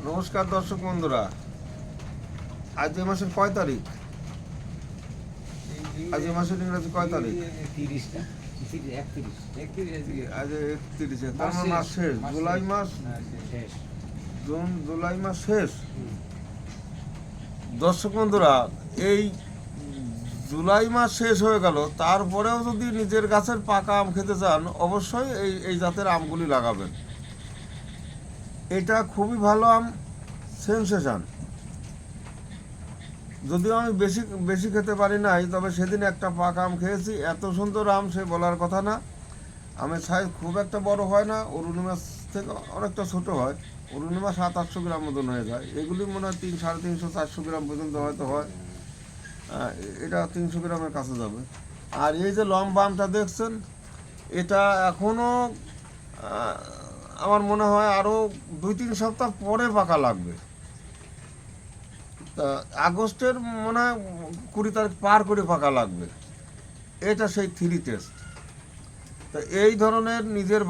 নমস্কার দর্শক বন্ধুরা, আজ এই মাসের কয় তারিখ? আজ এই মাসের ইংরেজি কয় তারিখ? আজ 31, তার মানে মাস শেষ, জুলাই মাস, জুন জুলাই মাস শেষ। দর্শক বন্ধুরা, এই জুলাই মাস শেষ হয়ে গেল, তারপরেও যদি নিজের গাছের পাকা আম খেতে চান, অবশ্যই এই জাতের আমগুলি লাগাবেন। এটা খুবই ভালো আম, সেনসেশন। যদিও আমি বেশি খেতে পারি নাই, তবে সেদিন একটা পাকা আম খেয়েছি, এত সুন্দর আম সে বলার কথা না। আমের সাইজ খুব একটা বড় হয় না, অরুণিমা থেকে অনেকটা ছোট হয়। অরুণিমা 700-800 গ্রাম মতন হয়ে যায়, এগুলি মনে হয় 300-350-400 গ্রাম পর্যন্ত হয়তো হয়। এটা 300 গ্রামের কাছে যাবে। আর এই যে লম্বা আমটা দেখছেন, এটা এখনও আমার মনে হয় আরও 2-3 সপ্তাহ পরে পাকা লাগবে। তা আগস্টের মনে হয় 20 তারিখ পার করে পাকা লাগবে। এটা সেই 3 টেস্ট। তা এই ধরনের নিজের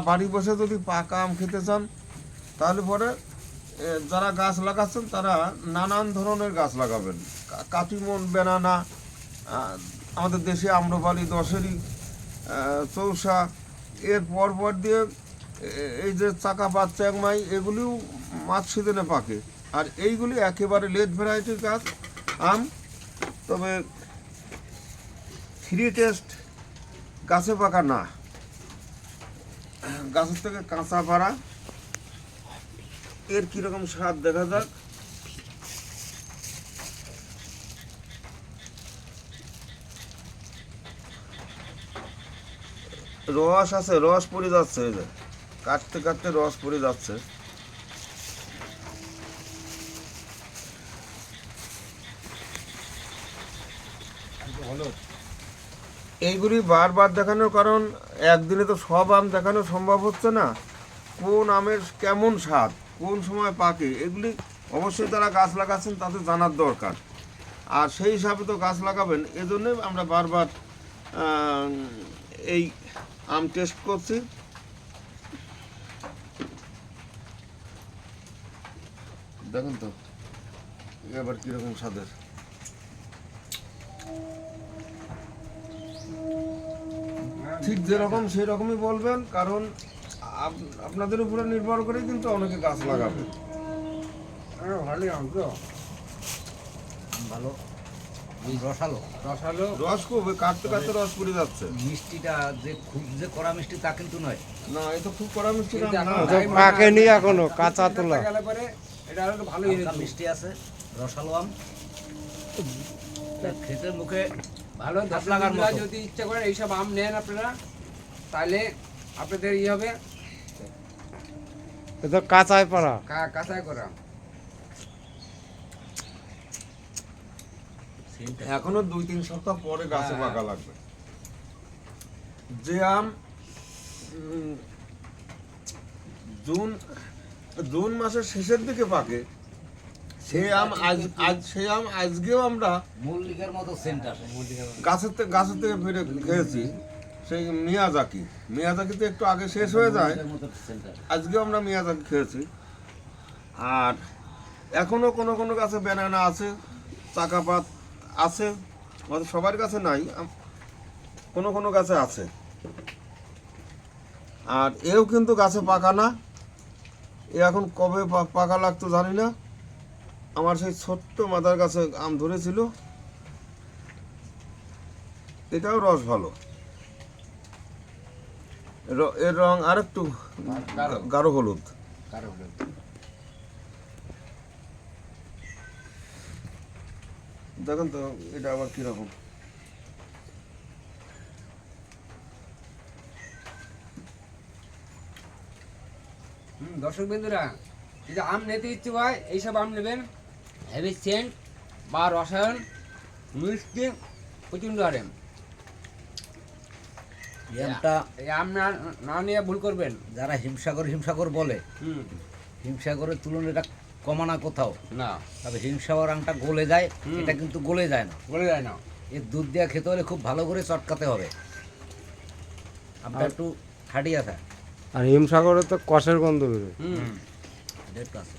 বাড়ি বসে যদি পাকা আম খেতে চান, তাহলে পরে যারা গাছ লাগাচ্ছেন তারা নানান ধরনের গাছ লাগাবেন। কাটিমন, বেনানা, আমাদের দেশে আম্রপালি, দশেরি, চৌসা, এর পর দিয়ে এই যে চাকাপাত, চ্যাংমাই, এগুলিও মাছ সিজনে পাকে। আর এইগুলি একেবারে লেট ভ্যারাইটির গাছ আম, তবে 3 টেস্ট গাছে পাকা না, গাছের থেকে কাঁচা পাড়া। এর কীরকম স্বাদ দেখা যাক। রস আছে, রস পড়ে যাচ্ছে, এই যে কাটতে কাটতে রস পড়ে যাচ্ছে। এইগুলি বারবার দেখানোর কারণ, একদিনে তো সব আম দেখানো সম্ভব হচ্ছে না। কোন আমের কেমন স্বাদ, কোন সময় পাকে, এগুলি অবশ্যই যারা গাছ লাগাচ্ছেন তাদের জানার দরকার। আর সেই হিসাবে তো গাছ লাগাবেন, এজন্যই আমরা বারবার এই আম টেস্ট করছি। দেখুন তো এবার কীরকম স্বাদের। ঠিক যেরকম সেই রকমই বলবেন, কারণ আপনাদের উপরে নির্ভর করে কিন্তু অনেকে গাছ লাগাবে। ভালো রসালো রসালো রস খুব, কাটতে কাটতে রস পড়ে যাচ্ছে। মিষ্টিটা যে খুব যে কড়া মিষ্টি তা কিন্তু নয়। না, এটা খুব কড়া মিষ্টি না। পাকেনি এখনো, কাঁচা তোলা। এটা আরো ভালো হালকা মিষ্টি আছে, রসালো আম, খেতে মুখে ভালো। হাত লাগার মতো। যদি ইচ্ছা করেন এইসব আম নেন আপনারা, তাহলে আপনাদের হবে এটা কাঁচায় পাড়া। কাঁচাই করা। এখনো 2-3 সপ্তাহ পরে গাছে পাকা লাগবে। যে আম জুন মাসের শেষের দিকে পাকে, সেই আম আজকেও আমরা মল্লিকার মতো সেন্ট আসে। গাছের থেকে ফিরে খেয়েছি। সেই মিয়াজাকিতে একটু আগে শেষ হয়ে যায়, আজকেও আমরা মিয়াজাকি খেয়েছি। আর এখনও কোনো গাছে ব্যানানা আছে, চাকাপাত আছে, আমাদের সবার কাছে নাই, কোনো গাছে আছে। আর এও কিন্তু গাছে পাকা না, এ এখন কবে পাকা লাগতো জানি না। আমার সেই ছোট্ট মাথার গাছে আম ধরেছিল। এটাও রস ভালো, এর রং আরেকটু গাঢ় হলুদ। দেখুন তো এটা আবার কিরকম। দর্শক বন্ধুরা, যদি আম নিতে ইচ্ছে হয় এইসব আম নেবেন। হেভি সেন্ট বা রসায়ন, মিষ্টি প্রচণ্ড হারে। এই আম না নিয়ে ভুল করবেন। যারা হিমসাগর বলে, হিমসাগরের তুলনাটা কমানা কোথাও না, তবে হিমসাগর আমটা গলে যায়, এটা কিন্তু গলে যায় না। এর দুধ দেওয়া খেতে হলে খুব ভালো করে চটকাতে হবে, আমটা একটু খাটিয়া থাকে। আর হিমসাগরে তো কষের গন্ধ বেরোয়। ডেট আছে।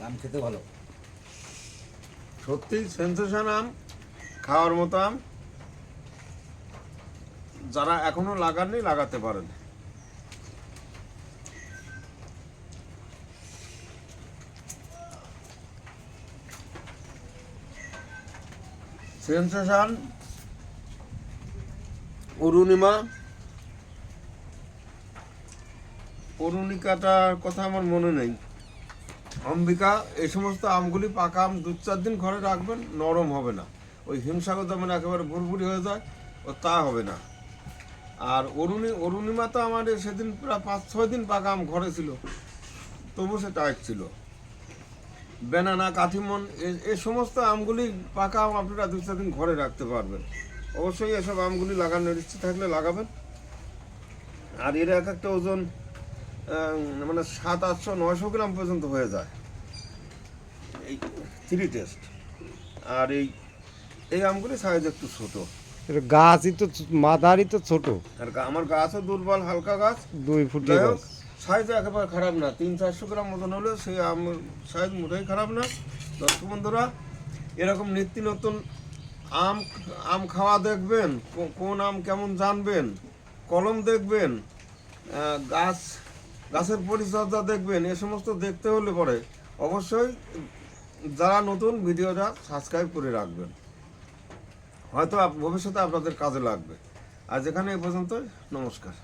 আম খেতে ভালো। সত্যি সেন্সেশন আম, খাওয়ার মতো আম। যারা এখনো লাগাননি লাগাতে পারেন। সেন্সেশন, অরুণিমা, অরুণিকাটার কথা আমার মনে নেই, অম্বিকা, এই সমস্ত আমগুলি পাকা আম 2-4 দিন ঘরে রাখবেন, নরম হবে না। ওই হিমসাগর যেমন একেবারে ভুরভুরি হয়ে যায়, ও তা হবে না। আর অরুণিমা তো আমার সেদিন প্রায় 5-6 দিন পাকা আম ঘরে ছিল, তবু সে টাইট ছিল। বেনানা, কাঠিমন, এই সমস্ত আমগুলি পাকা আম আপনারা 2-4 দিন ঘরে রাখতে পারবেন। অবশ্যই এসব আমগুলি লাগানোর ইচ্ছে থাকলে লাগাবেন। আর এর এক একটা ওজন মানে 700-800 গ্রাম পর্যন্ত হয়ে যায় এই 3 টেস্ট। আর এই আমগুলি সাইজ একটু ছোট। এর গাছই তো মাদারই তো ছোট, আর আমার গাছও দুর্বল, হালকা গাছ। 2 ফুটের যাই গাছ। হোক, সাইজ একেবারে খারাপ না, 300-400 গ্রাম মতন হলে সেই আম সাইজ মোটেই খারাপ না। দর্শক বন্ধুরা, এরকম নিত্য নতুন আম খাওয়া দেখবেন, কোন আম কেমন জানবেন, কলম দেখবেন, গাছের পরিচর্যা দেখবেন, এ সমস্ত দেখতে হলে পরে অবশ্যই যারা নতুন ভিডিওটা সাবস্ক্রাইব করে রাখবেন, হয়তো ভবিষ্যতে আপনাদের কাজে লাগবে। আজ এখানে এ পর্যন্ত, নমস্কার।